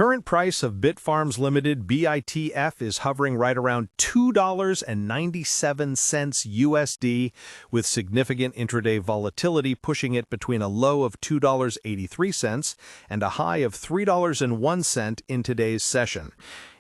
current price of Bitfarms Ltd. BITF is hovering right around $2.97 USD, with significant intraday volatility pushing it between a low of $2.83 and a high of $3.01 in today's session.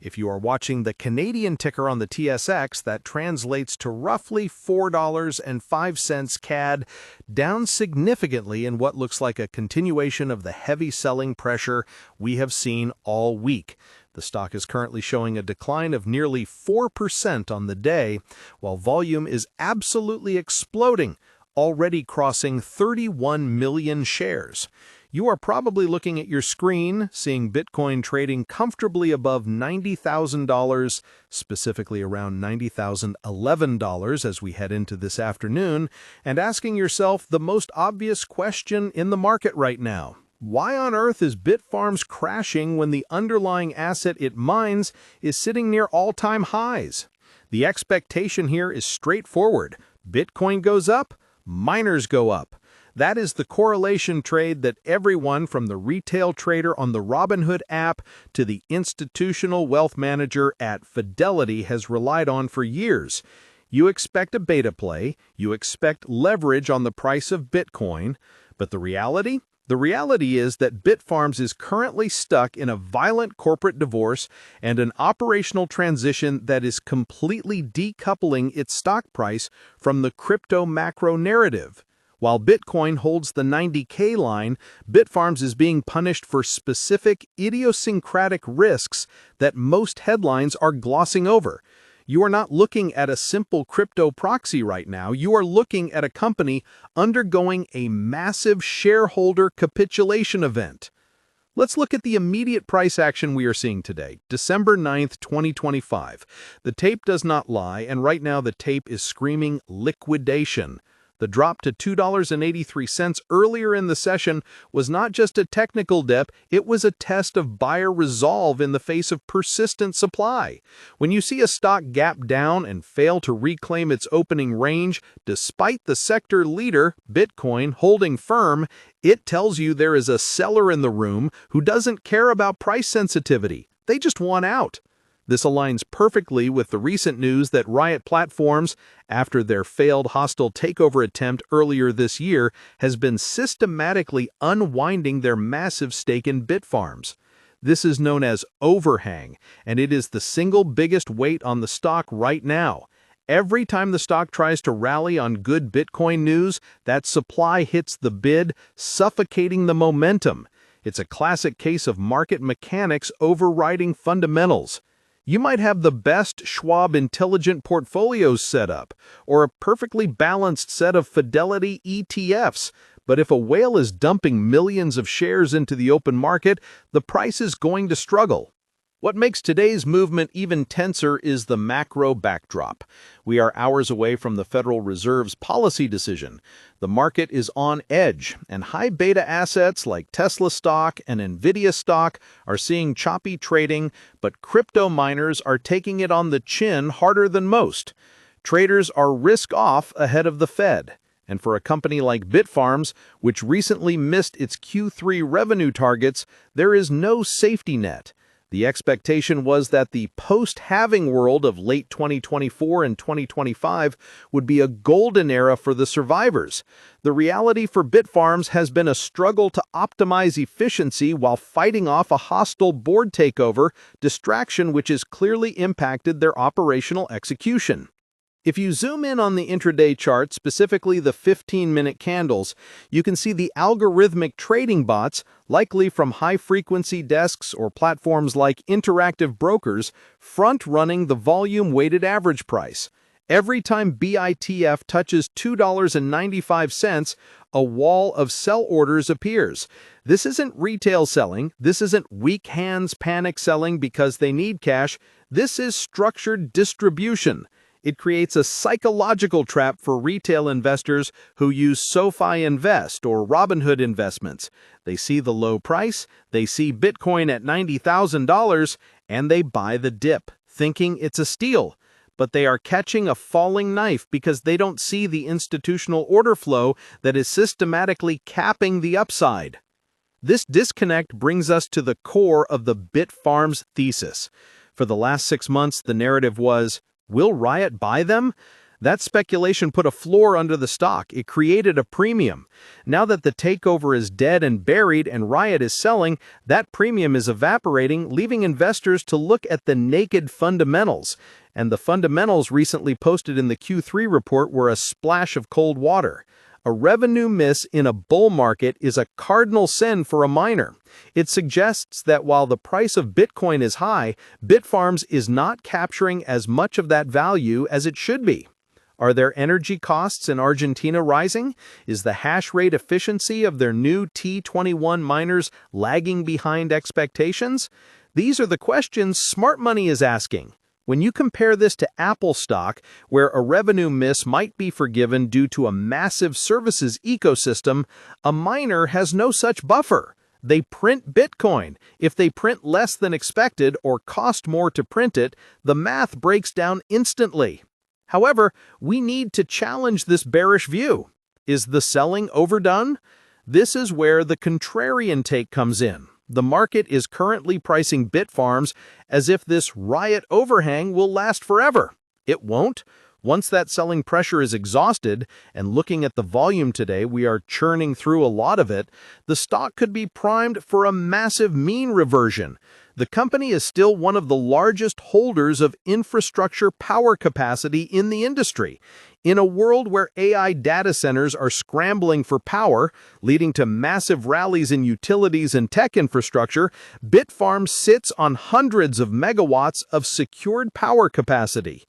If you are watching the Canadian ticker on the TSX, that translates to roughly $4.05 CAD, down significantly in what looks like a continuation of the heavy selling pressure we have seen all week. The stock is currently showing a decline of nearly 4% on the day, while volume is absolutely exploding, already crossing 31 million shares. You are probably looking at your screen, seeing Bitcoin trading comfortably above $90,000, specifically around $90,011 as we head into this afternoon, and asking yourself the most obvious question in the market right now. Why on earth is Bitfarms crashing when the underlying asset it mines is sitting near all-time highs? The expectation here is straightforward. Bitcoin goes up, miners go up. That is the correlation trade that everyone from the retail trader on the Robinhood app to the institutional wealth manager at Fidelity has relied on for years. You expect a beta play, you expect leverage on the price of Bitcoin, but the reality? The reality is that Bitfarms is currently stuck in a violent corporate divorce and an operational transition that is completely decoupling its stock price from the crypto macro narrative. While Bitcoin holds the 90K line, Bitfarms is being punished for specific idiosyncratic risks that most headlines are glossing over. You are not looking at a simple crypto proxy right now. You are looking at a company undergoing a massive shareholder capitulation event. Let's look at the immediate price action we are seeing today, December 9th, 2025. The tape does not lie, and right now the tape is screaming liquidation. The drop to $2.83 earlier in the session was not just a technical dip, it was a test of buyer resolve in the face of persistent supply. When you see a stock gap down and fail to reclaim its opening range, despite the sector leader, Bitcoin, holding firm, it tells you there is a seller in the room who doesn't care about price sensitivity. They just want out. This aligns perfectly with the recent news that Riot Platforms, after their failed hostile takeover attempt earlier this year, has been systematically unwinding their massive stake in Bitfarms. This is known as overhang, and it is the single biggest weight on the stock right now. Every time the stock tries to rally on good Bitcoin news, that supply hits the bid, suffocating the momentum. It's a classic case of market mechanics overriding fundamentals. You might have the best Schwab Intelligent portfolios set up, or a perfectly balanced set of Fidelity ETFs, but if a whale is dumping millions of shares into the open market, the price is going to struggle. What makes today's movement even tenser is the macro backdrop. We are hours away from the Federal Reserve's policy decision. The market is on edge, and high beta assets like Tesla stock and Nvidia stock are seeing choppy trading, but crypto miners are taking it on the chin harder than most. Traders are risk-off ahead of the Fed. And for a company like Bitfarms, which recently missed its Q3 revenue targets, there is no safety net. The expectation was that the post-halving world of late 2024 and 2025 would be a golden era for the survivors. The reality for Bitfarms has been a struggle to optimize efficiency while fighting off a hostile board takeover, distraction which has clearly impacted their operational execution. If you zoom in on the intraday chart, specifically the 15-minute candles, you can see the algorithmic trading bots, likely from high-frequency desks or platforms like Interactive Brokers, front-running the volume-weighted average price. Every time BITF touches $2.95, a wall of sell orders appears. This isn't retail selling. This isn't weak hands panic selling because they need cash. This is structured distribution. It creates a psychological trap for retail investors who use SoFi Invest or Robinhood investments. They see the low price, they see Bitcoin at $90,000, and they buy the dip, thinking it's a steal. But they are catching a falling knife because they don't see the institutional order flow that is systematically capping the upside. This disconnect brings us to the core of the Bitfarms thesis. For the last 6 months, the narrative was, will Riot buy them? That speculation put a floor under the stock. It created a premium. Now that the takeover is dead and buried and Riot is selling, that premium is evaporating, leaving investors to look at the naked fundamentals. And the fundamentals recently posted in the Q3 report were a splash of cold water. A revenue miss in a bull market is a cardinal sin for a miner. It suggests that while the price of Bitcoin is high, Bitfarms is not capturing as much of that value as it should be. Are their energy costs in Argentina rising? Is the hash rate efficiency of their new T21 miners lagging behind expectations? These are the questions smart money is asking. When you compare this to Apple stock, where a revenue miss might be forgiven due to a massive services ecosystem, a miner has no such buffer. They print Bitcoin. If they print less than expected or cost more to print it, the math breaks down instantly. However, we need to challenge this bearish view. Is the selling overdone? This is where the contrarian take comes in. The market is currently pricing Bitfarms as if this Riot overhang will last forever. It won't. Once that selling pressure is exhausted, and looking at the volume today, we are churning through a lot of it, the stock could be primed for a massive mean reversion. The company is still one of the largest holders of infrastructure power capacity in the industry. In a world where AI data centers are scrambling for power, leading to massive rallies in utilities and tech infrastructure, Bitfarms sits on hundreds of megawatts of secured power capacity.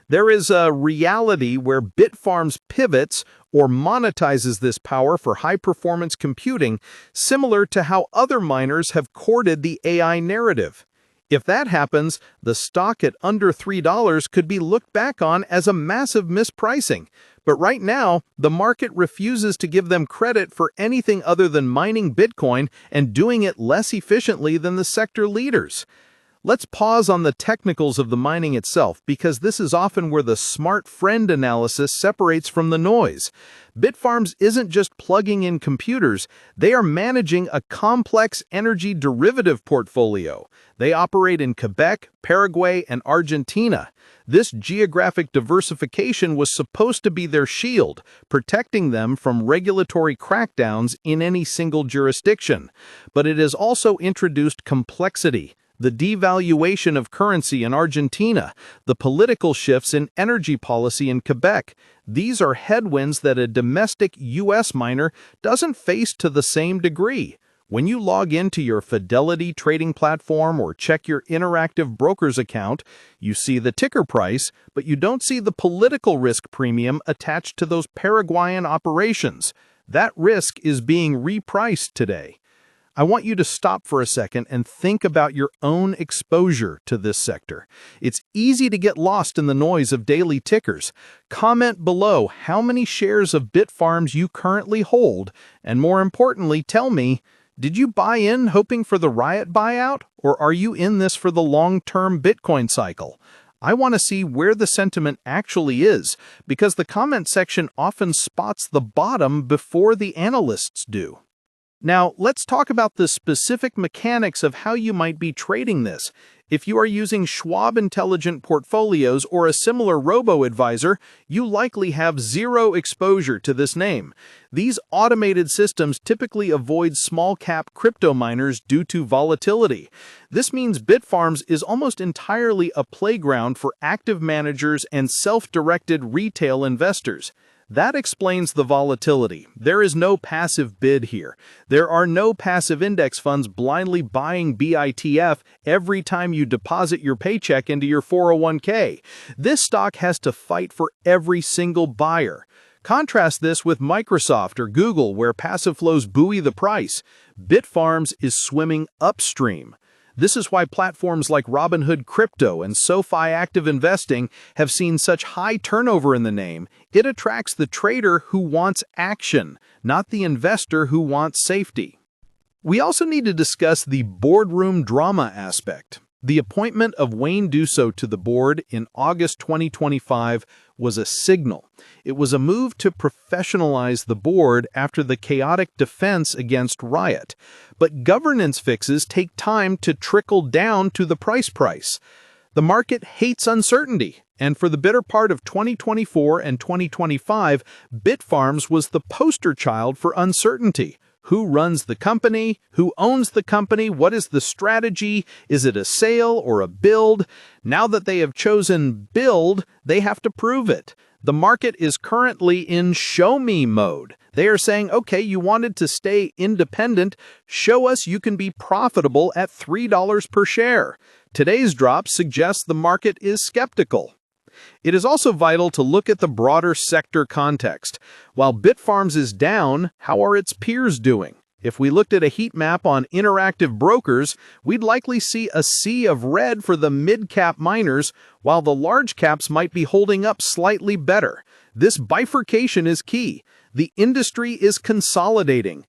There is a reality where Bitfarms pivots or monetizes this power for high-performance computing, similar to how other miners have courted the AI narrative. If that happens, the stock at under $3 could be looked back on as a massive mispricing. But right now, the market refuses to give them credit for anything other than mining Bitcoin and doing it less efficiently than the sector leaders. Let's pause on the technicals of the mining itself, because this is often where the smart friend analysis separates from the noise. Bitfarms isn't just plugging in computers, they are managing a complex energy derivative portfolio. They operate in Quebec, Paraguay, and Argentina. This geographic diversification was supposed to be their shield, protecting them from regulatory crackdowns in any single jurisdiction. But it has also introduced complexity. The devaluation of currency in Argentina, the political shifts in energy policy in Quebec. These are headwinds that a domestic U.S. miner doesn't face to the same degree. When you log into your Fidelity trading platform or check your Interactive Brokers account, you see the ticker price, but you don't see the political risk premium attached to those Paraguayan operations. That risk is being repriced today. I want you to stop for a second and think about your own exposure to this sector. It's easy to get lost in the noise of daily tickers. Comment below how many shares of Bitfarms you currently hold, and more importantly, tell me, did you buy in hoping for the Riot buyout, or are you in this for the long-term Bitcoin cycle? I want to see where the sentiment actually is, because the comment section often spots the bottom before the analysts do. Now, let's talk about the specific mechanics of how you might be trading this. If you are using Schwab Intelligent Portfolios or a similar robo-advisor, you likely have zero exposure to this name. These automated systems typically avoid small-cap crypto miners due to volatility. This means Bitfarms is almost entirely a playground for active managers and self-directed retail investors. That explains the volatility. There is no passive bid here. There are no passive index funds blindly buying BITF every time you deposit your paycheck into your 401k. This stock has to fight for every single buyer. Contrast this with Microsoft or Google, where passive flows buoy the price. Bitfarms is swimming upstream. This is why platforms like Robinhood Crypto and SoFi Active Investing have seen such high turnover in the name. It attracts the trader who wants action, not the investor who wants safety. We also need to discuss the boardroom drama aspect. The appointment of Wayne Duso to the board in August 2025 was a signal. It was a move to professionalize the board after the chaotic defense against Riot. But governance fixes take time to trickle down to the price. The market hates uncertainty, and for the better part of 2024 and 2025, Bitfarms was the poster child for uncertainty. Who runs the company? Who owns the company? What is the strategy? Is it a sale or a build? Now that they have chosen build, they have to prove it. The market is currently in show me mode. They are saying, okay, you wanted to stay independent. Show us you can be profitable at $3 per share. Today's drop suggests the market is skeptical. It is also vital to look at the broader sector context. While Bitfarms is down, how are its peers doing? If we looked at a heat map on interactive brokers, we'd likely see a sea of red for the mid-cap miners, while the large caps might be holding up slightly better. This bifurcation is key. The industry is consolidating,